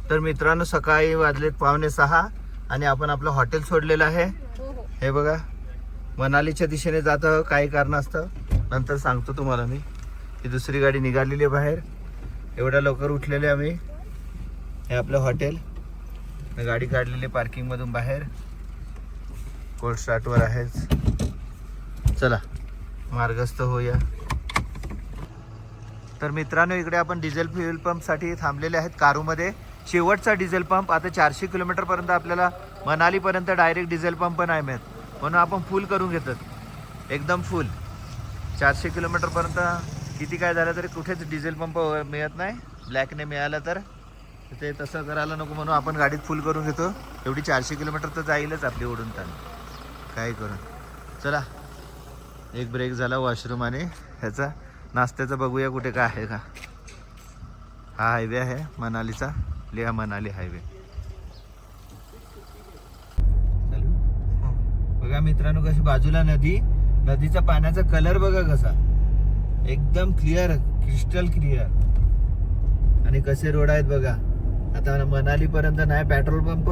तर मित्रांनो सकाळी वाजलेत 5:45 आणि आपण आपलं हॉटेल सोडलेलं आहे। हे बघा मनालीच्या दिशेने जात आहोत काही कारणास्तव, नंतर सांगतो तुम्हाला मी। ही दुसरी गाडी निघालेली आहे बाहेर, एवढ्या लवकर उठलेले आम्ही। हे आपलं हॉटेल, गाडी काढलेली पार्किंग मधून बाहेर, कोल्ड स्टार्टवर आहेच। चला मार्गस्थ होऊया। तर मित्रांनो इकडे आपण डिझेल फ्यूल पंप साठी थांबलेले आहेत कारूमध्ये। शेवटचा डिझेल पंप, आता 400 किलोमीटर पर्यंत आपल्याला मनाली पर्यंत डायरेक्ट डिझेल पंप पण आहे मिळत, म्हणून आपण फुल करून घेतात, एकदम फुल। 400 किलोमीटर पर्यंत किती काय झालं तरी कुठेच डिझेल पंप मिळत नाही, ब्लॅकने मिळालं तर ते तसं करायला नको, म्हणून आपण गाडीत फुल करून घेतो। एवढी 400 किलोमीटर तर जाईलच आपली ओढून ताण, काय करून। चला एक ब्रेक झाला वॉशरूम आणि ह्याचा नाश्त्याचा, बघूया कुठे काय आहे का। हा हायवे आहे मनालीचा, लेह मनाली हायवे। बघा मित्रांनो कशी बाजूला नदी, नदीचा पाण्याचा कलर बघा कसा, एकदम क्लिअर, क्रिस्टल क्लिअर। आणि कसे रोड आहेत बघा। आता मनाली पर्यंत नाही पेट्रोल पंप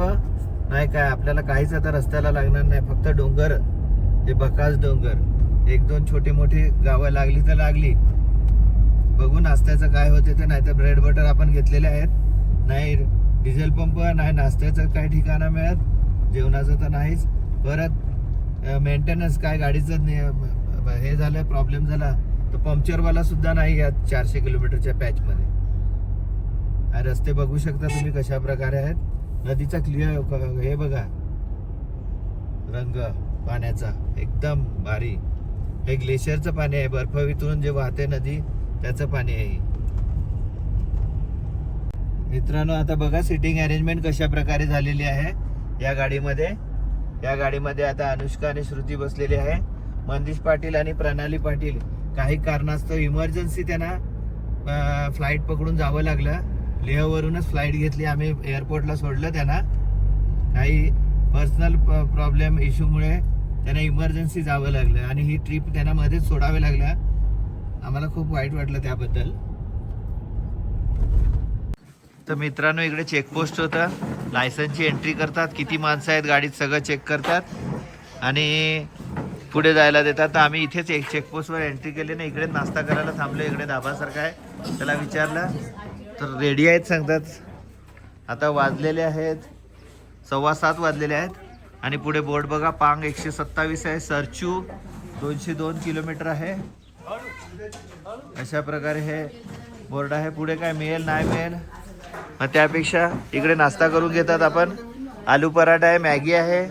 नाही काय, आपल्याला काहीच आता रस्त्याला लागणार नाही, फक्त डोंगर, हे बकास डोंगर। एक दोन छोटी मोठी गावं लागली तर लागली, बघून नाश्त्याचं काय होते ते, नाही तर ब्रेड बटर आपण घेतलेले आहेत। नाही डिझेल पंप, नाही नाश्त्याचं काही ठिकाणं मिळत, जेवणाचं तर नाहीच। परत मेंटेनन्स काय गाडीचं हे झालं, प्रॉब्लेम झाला तर पंक्चरवाला सुद्धा नाही या 400 किलोमीटरच्या पॅचमध्ये। रस्ते बघू शकता तुम्ही कशा प्रकारे आहेत, नदीचा क्लिअर हे बघा रंग पाण्याचा, एकदम भारी। हे ग्लेशियरचं पाणी आहे, बर्फ वितळून जे वाहते नदी त्याचं पाणी आहे। मित्रांनो आता बघा सिटिंग अरेंजमेंट कशा प्रकारे झालेली आहे या गाडीमध्ये। या गाडीमध्ये आता अनुष्का आणि श्रुती बसलेली आहे। मंदिश पाटील आणि प्रणाली पाटील काही कारणास्तव इमर्जन्सी त्यांना फ्लाईट पकडून जावं लागलं, लेहवरूनच फ्लाईट घेतली आम्ही, एअरपोर्टला सोडलं त्यांना। काही पर्सनल प्रॉब्लेम इश्यूमुळे त्यांना इमर्जन्सी जावं लागलं आणि ही ट्रिप त्यांना मध्येच सोडावी लागलं। आम्हाला खूप वाईट वाटलं त्याबद्दल। तर मित्रांनो इकडे चेकपोस्ट होतं, लायसन्सची एंट्री करतात, किती माणसं आहेत गाडीत सगळं चेक करतात आणि पुढे जायला देतात। तर आम्ही इथेच एक चेकपोस्टवर एंट्री केली ना, इकडे नाश्ता करायला थांबलो। इकडे धाबासारखा आहे, त्याला विचारलं तर रेडी आहेत सांगतात। आता वाजलेले आहेत 7:15 वाजलेले आहेत आणि पुढे बोर्ड बघा, पांग 127 आहे, सरचू 202 किलोमीटर आहे, अशा प्रकारे हे बोर्ड आहे। पुढे काय मिळेल नाही मिळेल, मग त्यापेक्षा इकडे नाश्ता करून घेतात आपण। आलू पराठा आहे, मॅगी आहे,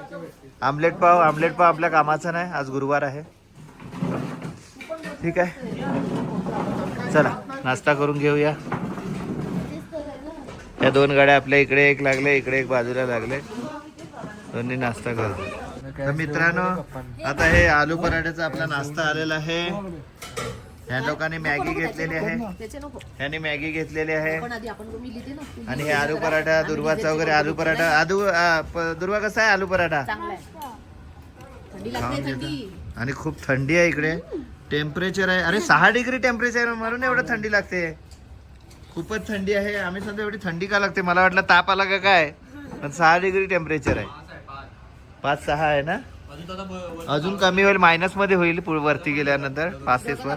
आमलेट पाव आपल्या कामाचा नाही, आज गुरुवार आहे। ठीक आहे चला नाश्ता करून घेऊया। या दोन गाड्या आपल्या इकडे एक लागले, इकडे एक बाजूला लागले, दोन्ही नाश्ता करतो। तर मित्रांनो आता हे आलू पराठ्याचा आपला नाश्ता आलेला आहे। ह्या लोकांनी मॅगी घेतलेली आहे, ह्यानी मॅगी घेतलेली आहे आणि हे आलू पराठा दुर्वाचा वगैरे आलू पराठा। दुर्वा कसा आहे आलू पराठा? आणि खूप थंडी आहे इकडे, टेम्परेचर आहे अरे 6 डिग्री टेम्परेचर, म्हणून एवढं थंडी लागते, खूपच थंडी आहे। आम्ही समजा एवढी थंडी का लागते, मला वाटलं ताप आला का काय, पण 6 डिग्री टेम्परेचर आहे, 5-6 आहे ना, अजून कमी होईल, मायनस मध्ये होईल वरती गेल्यानंतर 5 वर।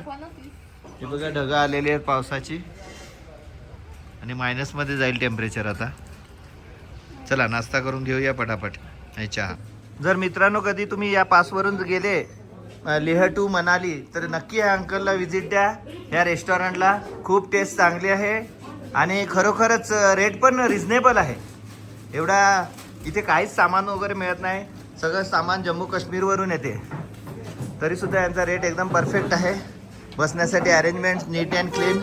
हे बघा ढगं आलेली आहेत पावसाची आणि मायनस मध्ये जाईल टेम्परेचर आता। चला नाश्ता करून घेऊया पटापट आणि चहा। जर मित्रांनो कधी तुम्ही या पासवरून गेले लेह टू मनाली तर नक्की या अंकलला व्हिजिट द्या, या रेस्टॉरंटला खूप टेस्ट चांगली आहे आणि खरोखरच रेट पण रिझनेबल आहे। एवढा इथे काहीच सामान वगैरे मिळत नाही, सगळं सामान जम्मू काश्मीरवरून येते, तरीसुद्धा यांचा रेट एकदम परफेक्ट आहे। बसण्यासाठी arrangement neat and clean,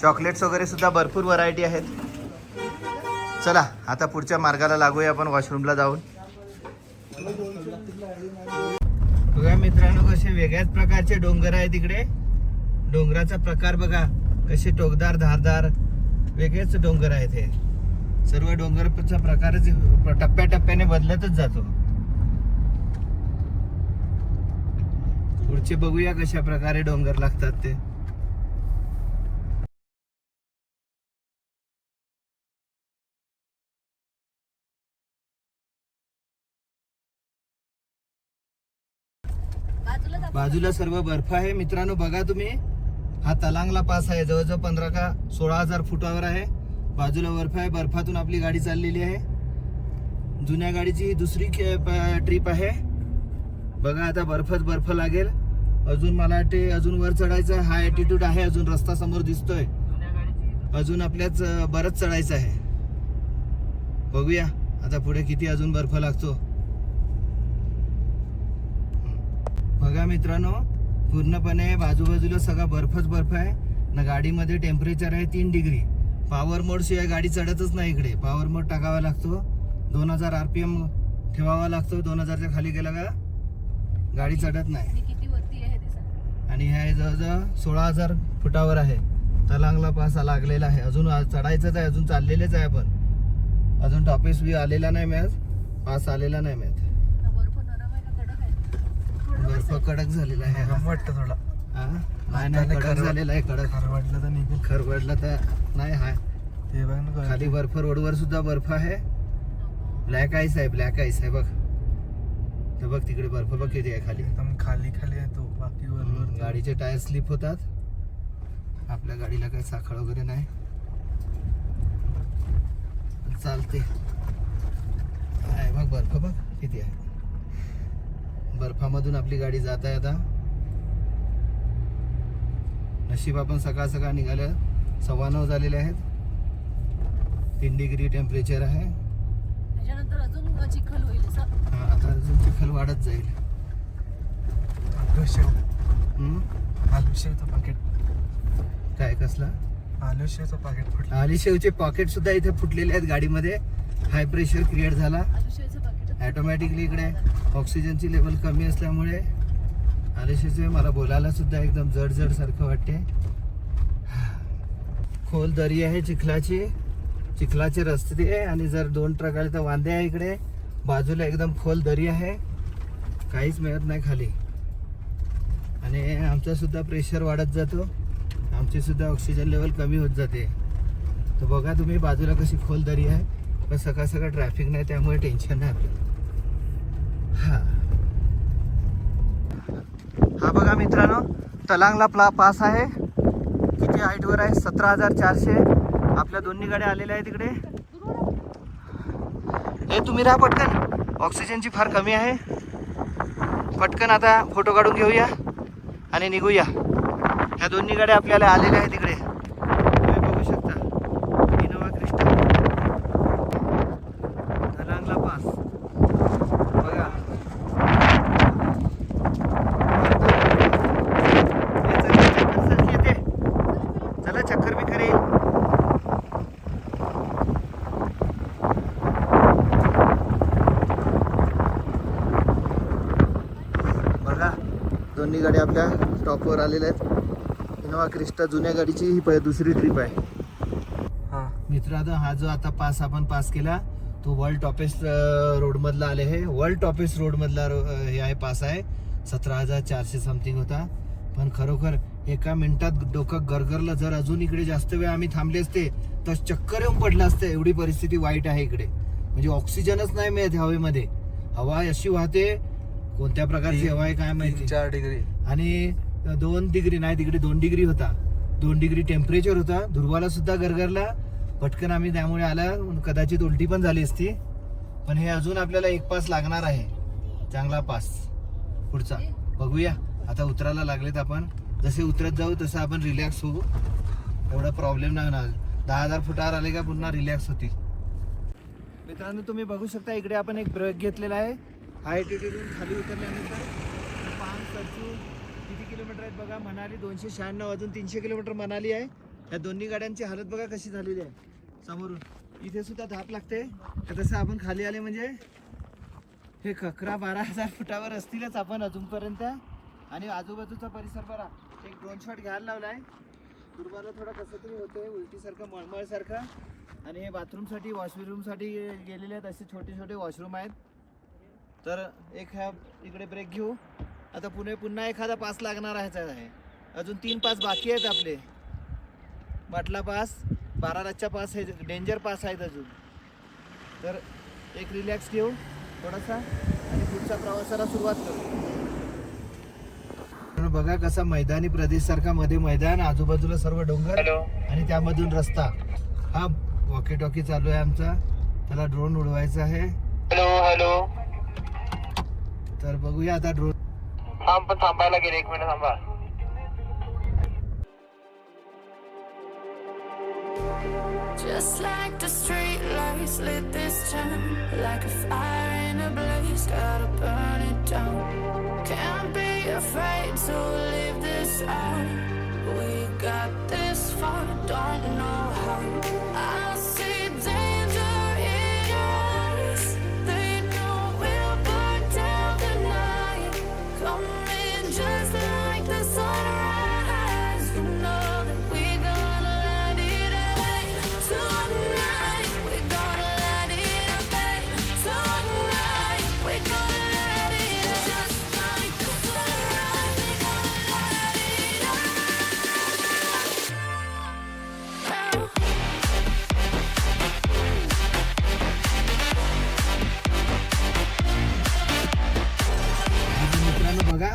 chocolates वगैरे सुद्धा भरपूर व्हरायटी आहेत। चला आता पुढच्या मार्गाला लागूया आपण, वॉशरूमला जाऊन। बघा मित्रांनो कसे वेगळ्याच प्रकारचे डोंगर आहेत इकडे, डोंगराचा प्रकार बघा कसे टोकदार धारदार वेगळेच डोंगर आहेत। हे सर्व डोंगरचा प्रकारच टप्प्याटप्प्याने बदलतच जातो। पुढचे बघूया कशा प्रकारे डोंगर लागतात ते। बाजूला सर्व बर्फ आहे मित्रांनो. बघा तुम्ही, हा तलांगला पास आहे, जवळजवळ 15 का 16,000 फुटावर आहे. बाजूला बर्फ आहे, बर्फातून आपली गाडी चाललेली आहे. जुन्या गाडीची दुसरी ट्रिप आहे. बघा आता बर्फच बर्फ लागेल. अजून मला वाटते अजून वर चढायचं. हा ॲटिट्यूड आहे, अजून रस्ता समोर दिसतोय. अजून आपल्याच बरंच चढायचं आहे. बघूया आता पुढे किती अजून बर्फ लागतो. बघा मित्रांनो, पूर्णपणे बाजूबाजूला सगळा बर्फच बर्फ आहे ना. गाडीमध्ये टेम्परेचर आहे 3 डिग्री. पॉवर मोड शिवाय गाडी चढतच नाही इकडे. पॉवर मोड टाकावा लागतो, 2000 RPM ठेवावा लागतो. 2000च्या खाली गेला का गाडी चढत नाही. आणि हे जवळजवळ 16,000 फुटावर आहे. तलांगला पास लागलेला आहे. अजून चढायचंच आहे, अजून चाललेलेच आहे आपण. अजून टॉपेस बी आलेला नाही मॅच, पास आलेला नाही मॅच. बर्फ कडक झालेला आहे. वाटतं थोडा. नाही नाही, कडक झालेला आहे. कडक खरवडलं तर नाही. खरवडला तर नाही. हाय ते बघ ना, खाली बर्फ, रोडवर सुद्धा बर्फ आहे. ब्लॅक आईस आहे, ब्लॅक आईस आहे बघ. तर बघ तिकडे बर्फ बघ किती आहे खाली. एकदम खाली खाली आहे तो. बाकी वर गाडीचे टायर स्लिप होतात. आपल्या गाडीला काही साखळ वगैरे नाही, चालते. आहे बघ बर्फ बघ किती आहे. बर्फामधून आपली गाडी जात आहे आता. नशीब आपण सकाळ सकाळ निघाल्या. 9:15 झालेले आहेत. 3 डिग्री टेम्परेचर आहे. त्याच्यानंतर अजून चिखल होईल. हा, आता अजून चिखल वाढत जाईल. आलू शेवचं पाकिट. काय कसला आलू शेवचं पाकिट फुटलं. आलिशेवचे पॉकेट सुद्धा इथे फुटलेले आहेत गाडीमध्ये. हाय प्रेशर क्रिएट झाला ऑटोमॅटिकली. इकडे ऑक्सिजनची लेवल कमी असल्यामुळे आलिशेचे मला बोलायला सुद्धा एकदम जड जड सारखं वाटते. खोल दरी आहे चिखलाची, चिखलाचे रस्ते आहे. आणि जर 2 ट्रक आले तर वांदे आहे. इकडे बाजूला एकदम खोल दरी आहे, काहीच मिळत नाही खाली. आणि आमचा सुद्धा प्रेशर वाढत जातो, आमची सुद्धा ऑक्सिजन लेवल कमी होत जाते. तर बघा तुम्ही बाजूला कशी खोल दरी आहे. पण सकाळ सकाळ ट्रॅफिक नाही, त्यामुळे टेन्शन नाही आपलं. हा बघा मित्रांनो, तलांगला पास आहे. किती हाईटवर आहे? 17,400. आपल्या दोन्ही गाड्या आलेल्या आहेत तिकडे. हे तुम्ही राहा पटकन, ऑक्सिजनची फार कमी आहे. पटकन आता फोटो काढून घेऊया आणि निघूया. ह्या दोन्ही गाड्या आपल्याला आलेल्या आहेत तिकडे. तुम्ही बघू शकता, इनोवा क्रिस्टा, तलांगला पास. बघा येते. चला चक्कर बिक्कर येईल. बघा दोन्ही गाड्या आपल्या स्टॉपवर आलेल्या आहेत. इनोवा क्रिस्टा जुन्या गाडीची ही दुसरी ट्रिप आहे. मित्रांनो, हा जो आता पास आपण पास केला तो वर्ल्ड टॉपेस्ट रोडमधला आले आहे. वर्ल्ड टॉपेस्ट रोडमधला हे आहे पास आहे. 17,400 समथिंग होता. पण खरोखर एका मिनिटात डोकं गरगरलं. जर अजून इकडे जास्त वेळ आम्ही थांबले असते तर चक्कर येऊन पडलं असतं. एवढी परिस्थिती वाईट आहे इकडे. म्हणजे ऑक्सिजनच नाही मिळत हवेमध्ये. हवा अशी वाहते, कोणत्या प्रकारची हवा आहे काय माहिती. 4 डिग्री आणि 2 डिग्री नाही, तिकडे 2 डिग्री होता. 2 डिग्री टेम्परेचर होता. दुर्वाला सुद्धा गरगरला. पटकन आम्ही त्यामुळे आला. कदाचित उलटी पण झाली असती. पण हे अजून आपल्याला 1 पास लागणार आहे, चांगला पास पुढचा. बघूया आता उतरायला लागलेत आपण. जसे उतरत जाऊ तसं आपण रिलॅक्स होऊ. एवढा प्रॉब्लेम नाही होणार. 10,000 फुटावर आले का पुन्हा रिलॅक्स होतील. मित्रांनो तुम्ही बघू शकता, इकडे आपण एक ब्रेक घेतलेला आहे. हाय ॲल्टिट्यूडवरून खाली उतरल्यानंतर पांग सरचू किती किलोमीटर आहेत बघा. मनाली 296, अजून 300 किलोमीटर मनाली आहे. या दोन्ही गाड्यांची हालत बघा कशी झालेली आहे. समोरून इथे सुद्धा धाप लागते. तर तसं आपण खाली आले म्हणजे हे 11-12,000 फुटावर असतीलच आपण अजूनपर्यंत. आणि आजूबाजूचा परिसर बघा. एक ड्रोन शॉट घ्यायला लावला आहे. दुर्बाला थोडा कसं तरी होते, उलटीसारखं मळमळसारखं. आणि हे बाथरूमसाठी वॉशरूमसाठी गेलेले आहेत. असे छोटे छोटे वॉशरूम आहेत. तर एक ह्या इकडे ब्रेक घेऊ. आता पुन्हा एखादा पास लागणार आहे. अजून 3 पास बाकी आहेत आपले. बाटला पास, 12 रातचा पास आहे, डेंजर पास आहेत अजून. तर एक रिलॅक्स घेऊ थोडासा आणि पुढच्या प्रवासाला सुरुवात करू. बघा कसा मैदानी प्रदेश सारखा, मध्ये मैदान, आजूबाजूला सर्व डोंगर आणि त्यामधून रस्ता. हा वॉकी टॉकी चालू आहे आमचा, त्याला ड्रोन उडवायचा आहे. तर बघूया आता ड्रोन. थांबायला गेले, 1 मिनिट थांबा. Just like the street lights lit this town, like a fire in a blaze, gotta burn it down. Can't be afraid to leave this out. We got this far, don't know how. I see danger in us. They know we'll burn down the night. Coming just like the sunrise. You know that we gonna let it rain. Tonight we gonna let it rain. Tonight we gonna let it rain. Just like the sunrise, we gonna let it rain. मित्रांनो बघा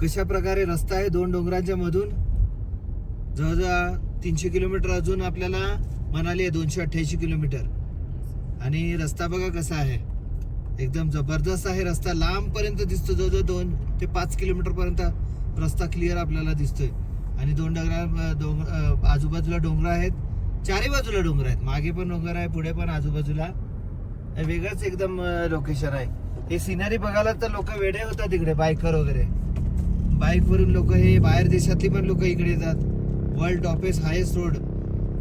कशा प्रकारे रस्ता आहे 2 डोंगरांच्या मधून. जवळजवळ 300 kilometre अजून आपल्याला मनाली आहे, 288 किलोमीटर. आणि रस्ता बघा कसा आहे, एकदम जबरदस्त आहे रस्ता. लांब पर्यंत दिसतो, जवळजवळ 2 ते 5 किलोमीटर पर्यंत रस्ता क्लिअर आपल्याला दिसतोय. आणि 2 डोंगर आजूबाजूला डोंगर आहेत, चारही बाजूला डोंगर आहेत. मागे पण डोंगर आहे, पुढे पण आजूबाजूला. वेगळंच एकदम लोकेशन आहे. हे सिनरी बघायला तर लोक वेडे होतात इकडे, बायकर वगैरे. बाईक वरून लोक, हे बाहेर देशातली पण लोक इकडे येतात. World toppest highest road.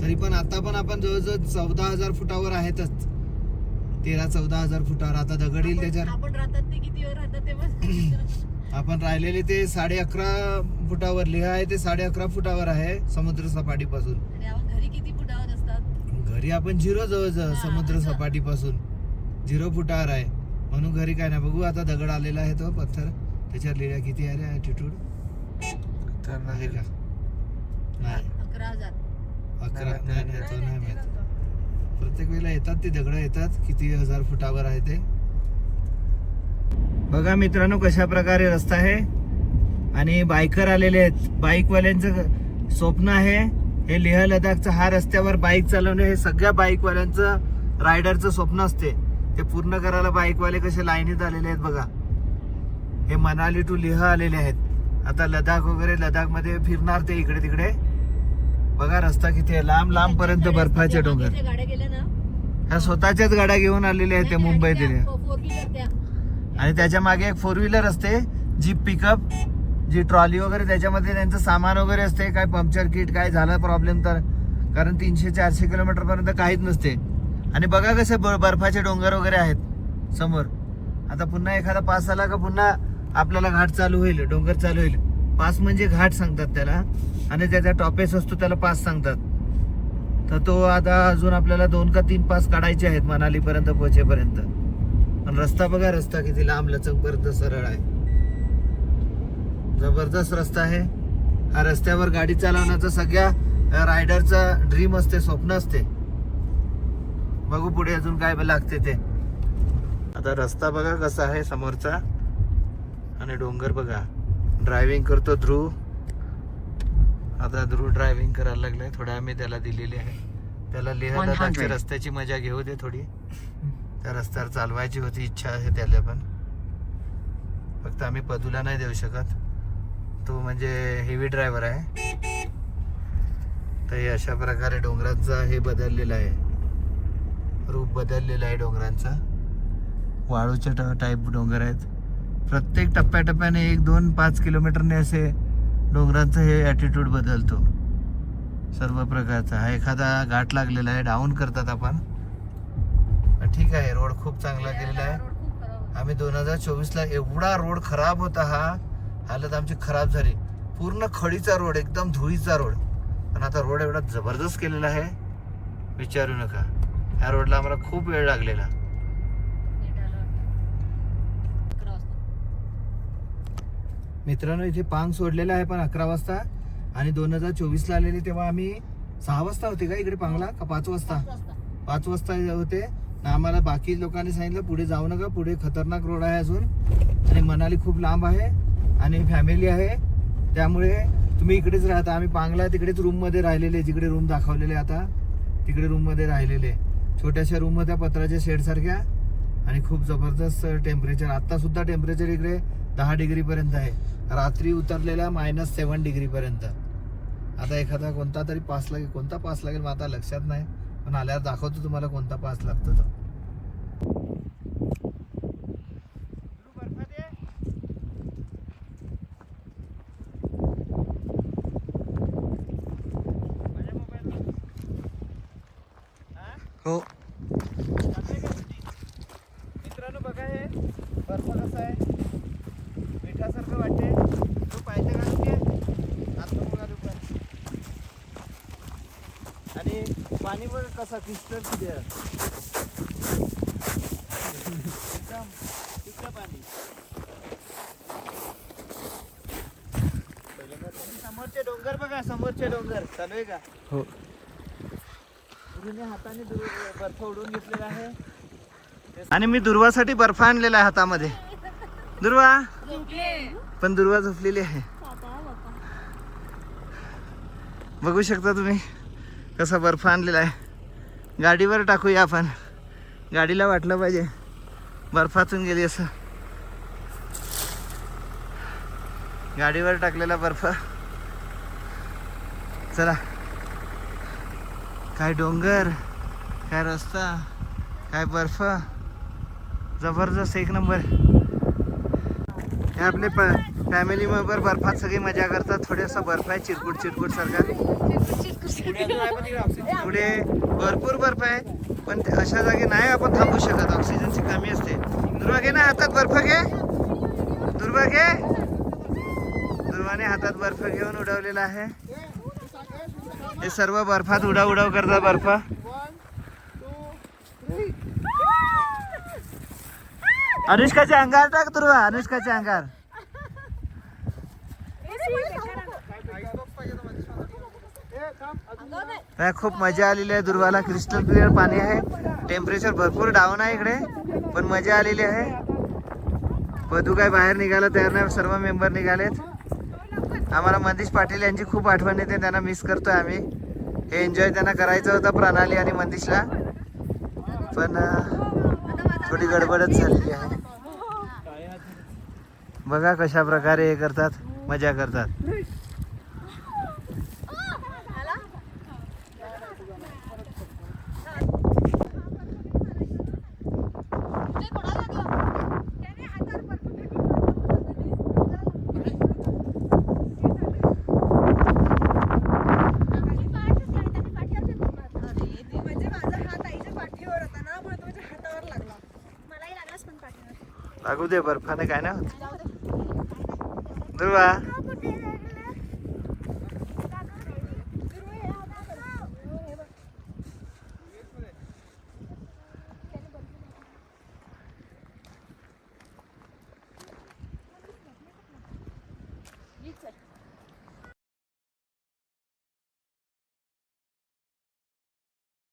तरी पण आता पण आपण जवळजवळ 14,000 फुटावर आहेतच, 13-14,000 फुटावर. आता दगड येईल त्याच्यावर. आपण राहतात ते किती वेळ राहतात ते पण. आपण राहिलेले ते 11.5 फुटावर. लिहा आहे ते 11.5 फुटावर आहे समुद्र सपाटीपासून. आणि आपण घरी किती फुटावर असतात? घरी आपण 0 जवळ समुद्र सपाटीपासून 0 फुटावर आहे. म्हणून घरी काय नाही. बघू आता दगड आलेला आहे तो पत्थर, त्याच्यावर लिहिला किती आहे रे ॲटिट्यूड. तर आहे का? नाही 11,000. 11 नाही नाही, तो नाही माहित. प्रत्येक वेळेला येतात ते दगड येतात, किती 1000 फुटावर आहे ते. बघा मित्रांनो कशा प्रकारे रस्ता आहे. आणि बायकर आलेले आहेत. बाईकवाल्यांचं स्वप्न आहे हे लेह लडाखचं. हा रस्त्यावर बाईक चालवणे हे सगळ्या बाईकवाल्यांचं, रायडरचं स्वप्न असते. ते पूर्ण करायला बाईकवाले कसे लाईनीत आलेले आहेत बघा. हे मनाली टू लेह आलेले आहेत. आता लडाख वगैरे, लडाख मध्ये फिरणार ते इकडे तिकडे. बघा रस्ता किती आहे, लांब लांब पर्यंत बर्फाचे डोंगर. त्या गाड्या गेल्या ना, ह्या स्वतःच्याच गाड्या घेऊन आलेले आहेत ते मुंबईत. 4 व्हीलर त्या. आणि त्याच्या मागे एक 4 व्हीलर असते, जीप पिकअप, जी ट्रॉली वगैरे, त्याच्यामध्ये त्यांचं सामान वगैरे असते. काय पंक्चर किट, काय झाला प्रॉब्लेम तर. कारण 300-400 किलोमीटर पर्यंत काहीच नसते. आणि बघा कसे बर्फाचे डोंगर वगैरे आहेत समोर. आता पुन्हा एखादा पास आला का पुन्हा आपल्याला घाट चालू होईल, डोंगर चालू होईल. पास म्हणजे घाट सांगतात त्याला, आणि त्याचा टॉपेस असतो त्याला पास सांगतात. तर तो आता अजून आपल्याला 2 का 3 पास काढायचे आहेत मनाली पर्यंत पोहोचेपर्यंत. पण रस्ता बघा, रस्ता किती लांब लचक पर्यंत सरळ आहे. जबरदस्त रस्ता आहे हा. रस्त्यावर गाडी चालवण्याचं सगळ्या रायडरचा ड्रीम असते, स्वप्न असते. बघू पुढे अजून काय लागते ते. आता रस्ता बघा कसा आहे समोरचा, आणि डोंगर बघा. ड्रायव्हिंग करतो ध्रुव. आता ध्रुव ड्रायव्हिंग करायला लागलाय. थोड्या आम्ही त्याला दिलेली आहे. त्याला लेह लडाखच्या रस्त्याची मजा घेऊ दे थोडी. त्या रस्त्यावर चालवायची होती इच्छा आहे त्याला पण. फक्त आम्ही पदूला नाही देऊ शकत, तो म्हणजे हेवी ड्रायव्हर आहे. तर हे अशा प्रकारे डोंगरांचा हे बदललेला आहे, रूप बदललेला आहे डोंगरांचा. वाळूचे टाईप डोंगर आहेत. प्रत्येक टप्प्याटप्प्याने 1, 2, 5 किलोमीटरने असे डोंगरांचं हे ॲटिट्यूड बदलतो सर्व प्रकारचा. हा एखादा घाट लागलेला आहे, डाऊन करतात आपण. ठीक आहे, रोड खूप चांगला केलेला आहे. रोड खूप खराब होता. आम्ही 2024ला एवढा रोड खराब होता, हा हालत आमची खराब झाली. पूर्ण खडीचा रोड, एकदम धुळीचा रोड. पण आता रोड एवढा जबरदस्त केलेला आहे विचारू नका. ह्या रोडला आम्हाला खूप वेळ लागलेला. नीट आलं वाटतं. 11 वाजता. मित्रांनो इथे पांग सोडलेला आहे पण 11 वाजता. आणि 2024ला आलेले तेव्हा आम्ही 6 वाजता होते का इकडे पांगला, का 5 वाजता? 5 वाजता होते. आम्हाला बाकी लोकांनी सांगितलं पुढे जाऊ नका, पुढे खतरनाक रोड आहे अजून, आणि मनाली खूप लांब आहे आणि फॅमिली आहे. त्यामुळे तुम्ही इकडेच राहता. आम्ही पांगला तिकडेच रूममध्ये राहिलेले, जिकडे रूम दाखवलेले आता तिकडे रूममध्ये राहिलेले, छोट्याशा रूम होत्या पत्राच्या शेडसारख्या. आणि खूप जबरदस्त टेम्परेचर. आत्ता सुद्धा टेम्परेचर इकडे 10 डिग्रीपर्यंत आहे. रात्री उतरलेला -7 डिग्रीपर्यंत. आता एखादा कोणता तरी पास लागेल. कोणता पास लागेल मग आता लक्षात नाही, पण आल्यावर दाखवतो तुम्हाला कोणता पास लागतो तो. हो मित्रांनो, बघा हे बर्फ कसा आहे, मिठासारखं वाटते. तो पाहिजे का तुझे आता बघा दुपार. आणि पाणी बघ कसा क्रिस्टल क्लिअर, एकदम शुद्ध पाणी. समोरचे डोंगर बघा, समोरचे डोंगर चालू आहे का? हो. हाताने बर्फ उडवून घेतलेला आहे. आणि मी दुर्वासाठी बर्फ आणलेला आहे हातामध्ये. दुर्वा पण दुर्वा झोपलेली आहे. बघू शकता तुम्ही कसा बर्फ आणलेला आहे. गाडीवर टाकूया आपण, गाडीला वाटलं पाहिजे बर्फातून गेली असं. गाडीवर टाकलेला बर्फ. चला, काय डोंगर, काय रस्ता, काय बर्फ, जबरदस्त एक नंबर. हे आपले फॅमिली मेंबर बर्फात सगळी मजा करतात. थोडासा बर्फ आहे चिरकुट चिरकुट सारखा. पुढे भरपूर बर्फ आहे, पण अशा जागी नाही आपण थांबू शकत, ऑक्सिजनची कमी असते. दुर्वा घे ना हातात बर्फ घे, दुर्वा घे. दुर्वाने हातात बर्फ घेऊन उडवलेला आहे. हे सर्व बर्फात उडाव उडाव करतात बर्फ. अनुष्काच्या अंगावर टाक दुर्वा, अनुष्काच्या अंगावर. खूप मजा आलेली आहे. दुर्वाला क्रिस्टल क्लिअर पाणी आहे. टेम्परेचर भरपूर डाऊन आहे इकडे, पण मजा आलेली आहे. पदू काय बाहेर निघाला तयार नाही, सर्व मेंबर निघालेत. आम्हाला मंदिश पाटील यांची खूप आठवण येते, त्यांना मिस करतोय आम्ही. हे एन्जॉय त्यांना करायचं होतं प्रणाली आणि मंदिशला, पण थोडी गडबडच झालेली आहे. बघा कशा प्रकारे हे करतात, मजा करतात. लागू दे बर्फाने, काय ना होत. दुर्वा